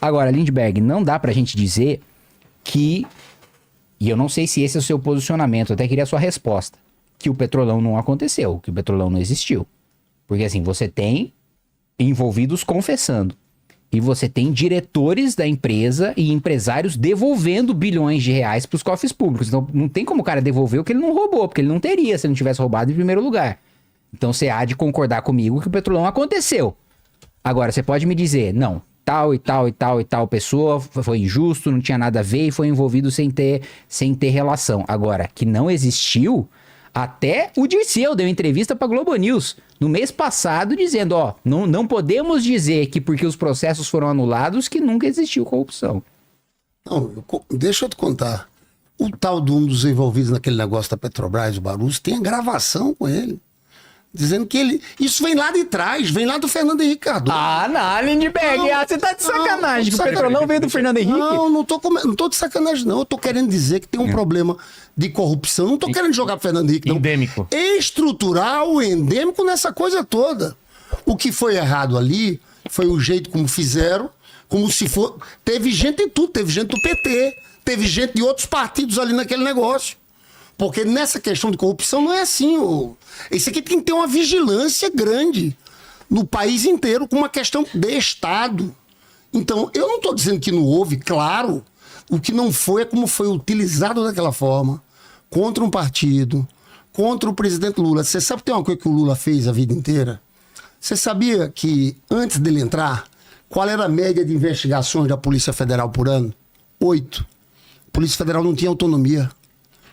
Agora, Lindbergh, não dá pra gente dizer que, e eu não sei se esse é o seu posicionamento, eu até queria a sua resposta, que o Petrolão não aconteceu, que o Petrolão não existiu. Porque assim, você tem envolvidos confessando, e você tem diretores da empresa e empresários devolvendo bilhões de reais pros cofres públicos. Então não tem como o cara devolver o que ele não roubou, porque ele não teria se ele não tivesse roubado em primeiro lugar. Então você há de concordar comigo que o Petrolão aconteceu. Agora, você pode me dizer, não, tal e tal e tal e tal pessoa foi injusto, não tinha nada a ver e foi envolvido sem ter relação. Agora, que não existiu, até o Dirceu deu entrevista para Globo News no mês passado dizendo, ó, não podemos dizer que porque os processos foram anulados que nunca existiu corrupção. Não, deixa eu te contar. O tal de um dos envolvidos naquele negócio da Petrobras, o Barroso, tem a gravação com ele. Dizendo que ele... Isso vem lá de trás, vem lá do Fernando Henrique Cardoso. Ah, não, Lindbergh, você tá de sacanagem. Que o Petrolão veio do Fernando Henrique. Não tô de sacanagem, não. Eu tô querendo dizer que tem um problema de corrupção. Não tô querendo jogar pro Fernando Henrique, não. Endêmico. Estrutural, endêmico nessa coisa toda. O que foi errado ali foi o jeito como fizeram, como se for... Teve gente de tudo, teve gente do PT, teve gente de outros partidos ali naquele negócio. Porque nessa questão de corrupção não é assim. Isso aqui tem que ter uma vigilância grande no país inteiro com uma questão de Estado. Então, eu não estou dizendo que não houve, claro. O que não foi é como foi utilizado daquela forma contra um partido, contra o presidente Lula. Você sabe que tem uma coisa que o Lula fez a vida inteira? Você sabia que, antes dele entrar, qual era a média de investigações da Polícia Federal por ano? 8. A Polícia Federal não tinha autonomia.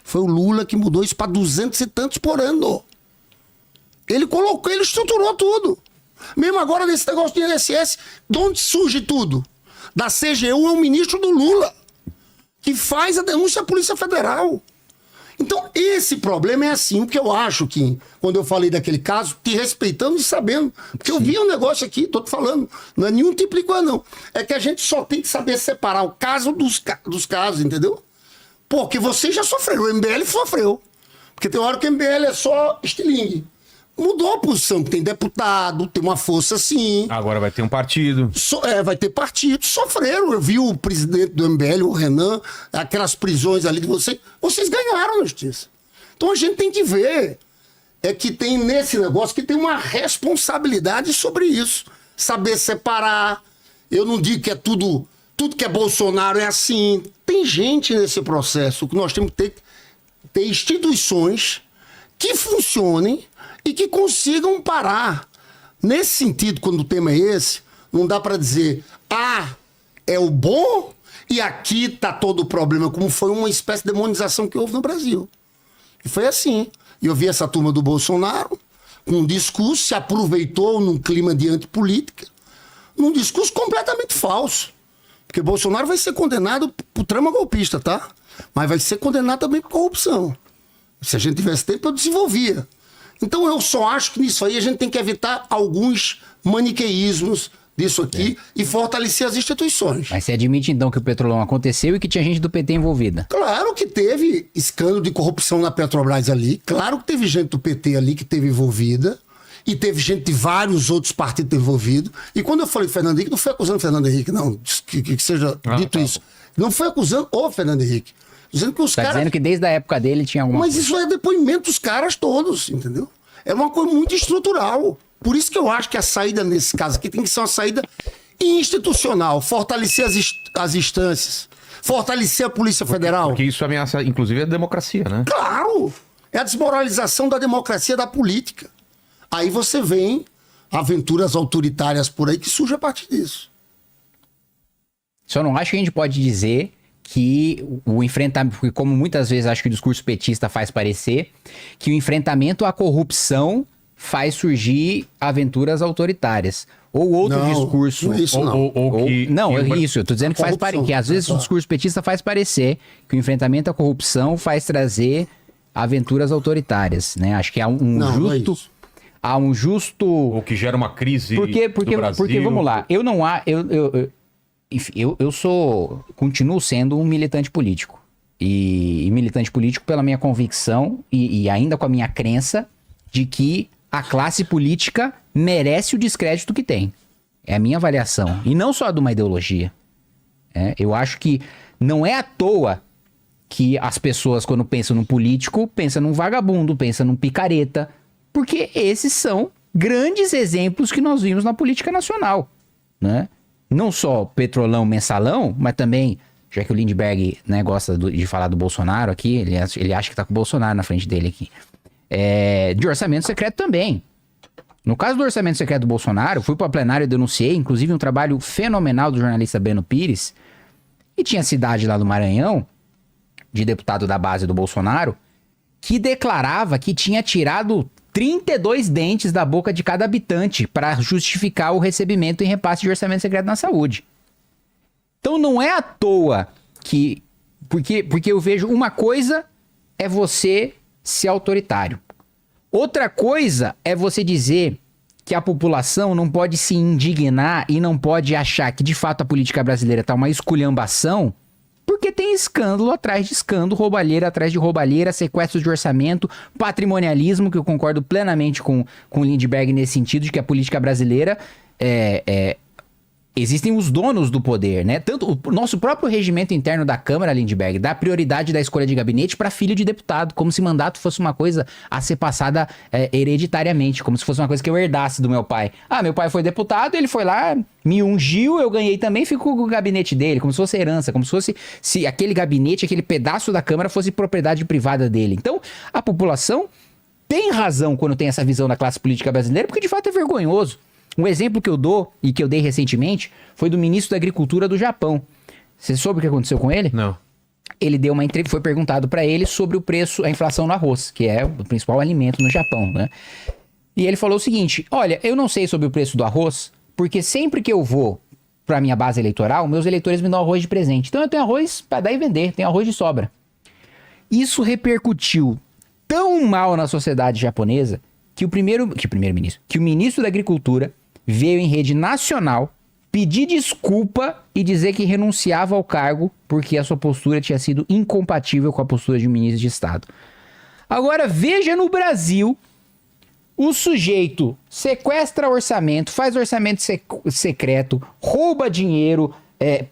Foi o Lula que mudou isso para 200 e tantos por ano. Ele colocou, ele estruturou tudo. Mesmo agora nesse negócio de INSS, de onde surge tudo? Da CGU é o ministro do Lula, que faz a denúncia à Polícia Federal. Então, esse problema é assim. O que eu acho que, quando eu falei daquele caso, te respeitando e sabendo, porque eu vi um negócio aqui, tô te falando, não é nenhum tipo de coisa, não. É que a gente só tem que saber separar o caso dos casos, entendeu? Porque vocês já sofreram, o MBL sofreu. Porque tem hora que o MBL é só estilingue. Mudou a posição, tem deputado, tem uma força assim. Agora vai ter um partido. Vai ter partido. Sofreram. Eu vi o presidente do MBL, o Renan, aquelas prisões ali de vocês. Vocês ganharam na justiça. Então a gente tem que ver. É que tem nesse negócio que tem uma responsabilidade sobre isso. Saber separar. Eu não digo que é tudo que é Bolsonaro é assim. Tem gente nesse processo que nós temos que ter instituições que funcionem e que consigam parar. Nesse sentido, quando o tema é esse, não dá para dizer, é o bom e aqui tá todo o problema, como foi uma espécie de demonização que houve no Brasil. E foi assim. E eu vi essa turma do Bolsonaro com um discurso, se aproveitou num clima de antipolítica, num discurso completamente falso. Porque Bolsonaro vai ser condenado por trama golpista, tá? Mas vai ser condenado também por corrupção. Se a gente tivesse tempo, eu desenvolvia. Então eu só acho que nisso aí a gente tem que evitar alguns maniqueísmos disso aqui e fortalecer as instituições. Mas você admite então que o Petrolão aconteceu e que tinha gente do PT envolvida? Claro que teve escândalo de corrupção na Petrobras ali. Claro que teve gente do PT ali que teve envolvida. E teve gente de vários outros partidos envolvidos. E quando eu falei Fernando Henrique, não foi acusando o Fernando Henrique, não. Que seja dito isso. Não foi acusando o Fernando Henrique. Dizendo que os caras... dizendo que desde a época dele tinha alguma Mas coisa. isso é depoimento dos caras todos, entendeu? É uma coisa muito estrutural. Por isso que eu acho que a saída nesse caso aqui tem que ser uma saída institucional. Fortalecer as instâncias. Fortalecer a Polícia Federal. Porque isso ameaça, inclusive, a democracia, né? Claro! É a desmoralização da democracia, da política. Aí você vem aventuras autoritárias por aí que surgem a partir disso. Só não acho que a gente pode dizer que o enfrentamento, porque como muitas vezes acho que o discurso petista faz parecer, que o enfrentamento à corrupção faz surgir aventuras autoritárias. Ou outro discurso... Não é isso, isso, eu tô dizendo que às vezes o discurso petista faz parecer que o enfrentamento à corrupção faz trazer aventuras autoritárias, né? Acho que há há um justo... Ou que gera uma crise do Brasil. Porque, vamos lá, eu não há... Eu continuo sendo um militante político. E militante político pela minha convicção e ainda com a minha crença de que a classe política merece o descrédito que tem. É a minha avaliação. E não só de uma ideologia. Eu acho que não é à toa que as pessoas, quando pensam num político, pensam num vagabundo, pensam num picareta, porque esses são grandes exemplos que nós vimos na política nacional, né? Não só Petrolão, Mensalão, mas também, já que o Lindbergh, né, gosta de falar do Bolsonaro aqui, ele acha que tá com o Bolsonaro na frente dele aqui, de orçamento secreto também. No caso do orçamento secreto do Bolsonaro, fui para o plenário e denunciei, inclusive um trabalho fenomenal do jornalista Breno Pires, e tinha cidade lá do Maranhão, de deputado da base do Bolsonaro, que declarava que tinha tirado 32 dentes da boca de cada habitante para justificar o recebimento em repasse de orçamento secreto na saúde. Então não é à toa que... Porque eu vejo uma coisa é você ser autoritário. Outra coisa é você dizer que a população não pode se indignar e não pode achar que de fato a política brasileira está uma esculhambação, porque tem escândalo atrás de escândalo, roubalheira atrás de roubalheira, sequestro de orçamento, patrimonialismo, que eu concordo plenamente com o Lindbergh nesse sentido, de que a política brasileira existem os donos do poder, né? Tanto o nosso próprio regimento interno da Câmara, Lindbergh, dá prioridade da escolha de gabinete para filho de deputado, como se mandato fosse uma coisa a ser passada hereditariamente, como se fosse uma coisa que eu herdasse do meu pai. Ah, meu pai foi deputado, ele foi lá, me ungiu, eu ganhei também, fico com o gabinete dele, como se fosse herança, como se fosse se aquele gabinete, aquele pedaço da Câmara fosse propriedade privada dele. Então, a população tem razão quando tem essa visão da classe política brasileira, porque de fato é vergonhoso. Um exemplo que eu dou, e que eu dei recentemente, foi do ministro da Agricultura do Japão. Você soube o que aconteceu com ele? Não. Ele deu uma entrevista, foi perguntado para ele sobre o preço, a inflação no arroz, que é o principal alimento no Japão, né? E ele falou o seguinte: olha, eu não sei sobre o preço do arroz, porque sempre que eu vou para minha base eleitoral, meus eleitores me dão arroz de presente. Então eu tenho arroz para dar e vender, tenho arroz de sobra. Isso repercutiu tão mal na sociedade japonesa que o ministro da Agricultura veio em rede nacional pedir desculpa e dizer que renunciava ao cargo porque a sua postura tinha sido incompatível com a postura de um ministro de Estado. Agora veja no Brasil, o sujeito sequestra orçamento, faz orçamento secreto, rouba dinheiro,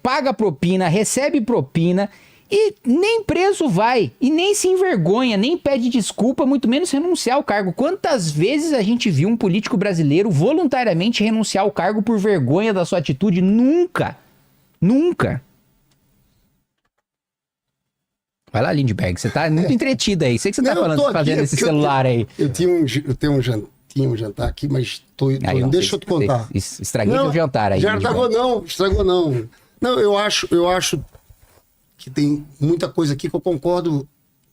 paga propina, recebe propina e nem preso vai, e nem se envergonha, nem pede desculpa, muito menos renunciar ao cargo. Quantas vezes a gente viu um político brasileiro voluntariamente renunciar ao cargo por vergonha da sua atitude? Nunca. Nunca. Vai lá, Lindbergh, você tá muito entretido aí. Sei que você tá fazendo esse celular aí. Eu tinha um jantar aqui, mas tô indo. Deixa eu te contar. Estraguei o jantar aí. Já estragou não. Não, eu acho que tem muita coisa aqui que eu concordo.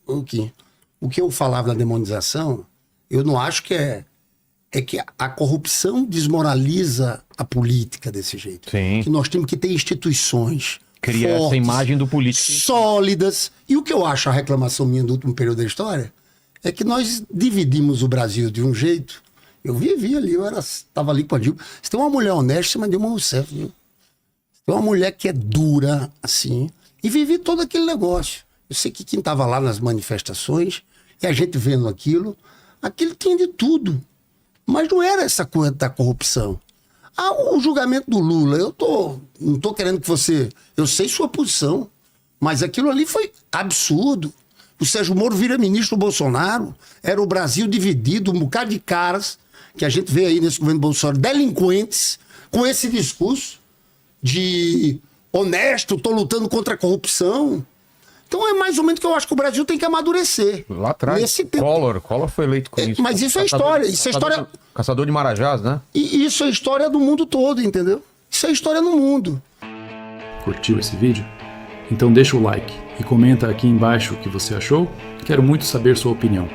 O que eu falava da demonização, eu não acho que é que a corrupção desmoraliza a política desse jeito. Sim. Que nós temos que ter instituições cria fortes, essa imagem do político sólidas. E o que eu acho a reclamação minha do último período da história é que nós dividimos o Brasil de um jeito. Eu vivi ali, estava ali com a Dilma. Se tem uma mulher honesta, você mandou uma Rousseff, viu? Se tem uma mulher que é dura, assim, e vivi todo aquele negócio. Eu sei que quem estava lá nas manifestações, e a gente vendo aquilo tinha de tudo. Mas não era essa coisa da corrupção. O julgamento do Lula, não tô querendo que você... Eu sei sua posição, mas aquilo ali foi absurdo. O Sérgio Moro vira ministro do Bolsonaro, era o Brasil dividido, um bocado de caras, que a gente vê aí nesse governo Bolsonaro, delinquentes, com esse discurso de honesto, tô lutando contra a corrupção. Então é mais ou menos que eu acho que o Brasil tem que amadurecer. Lá atrás, Collor foi eleito com isso. Mas isso é história. Caçador de Marajás, né? E isso é história do mundo todo, entendeu? Isso é história no mundo. Curtiu esse vídeo? Então deixa o like e comenta aqui embaixo o que você achou. Quero muito saber sua opinião.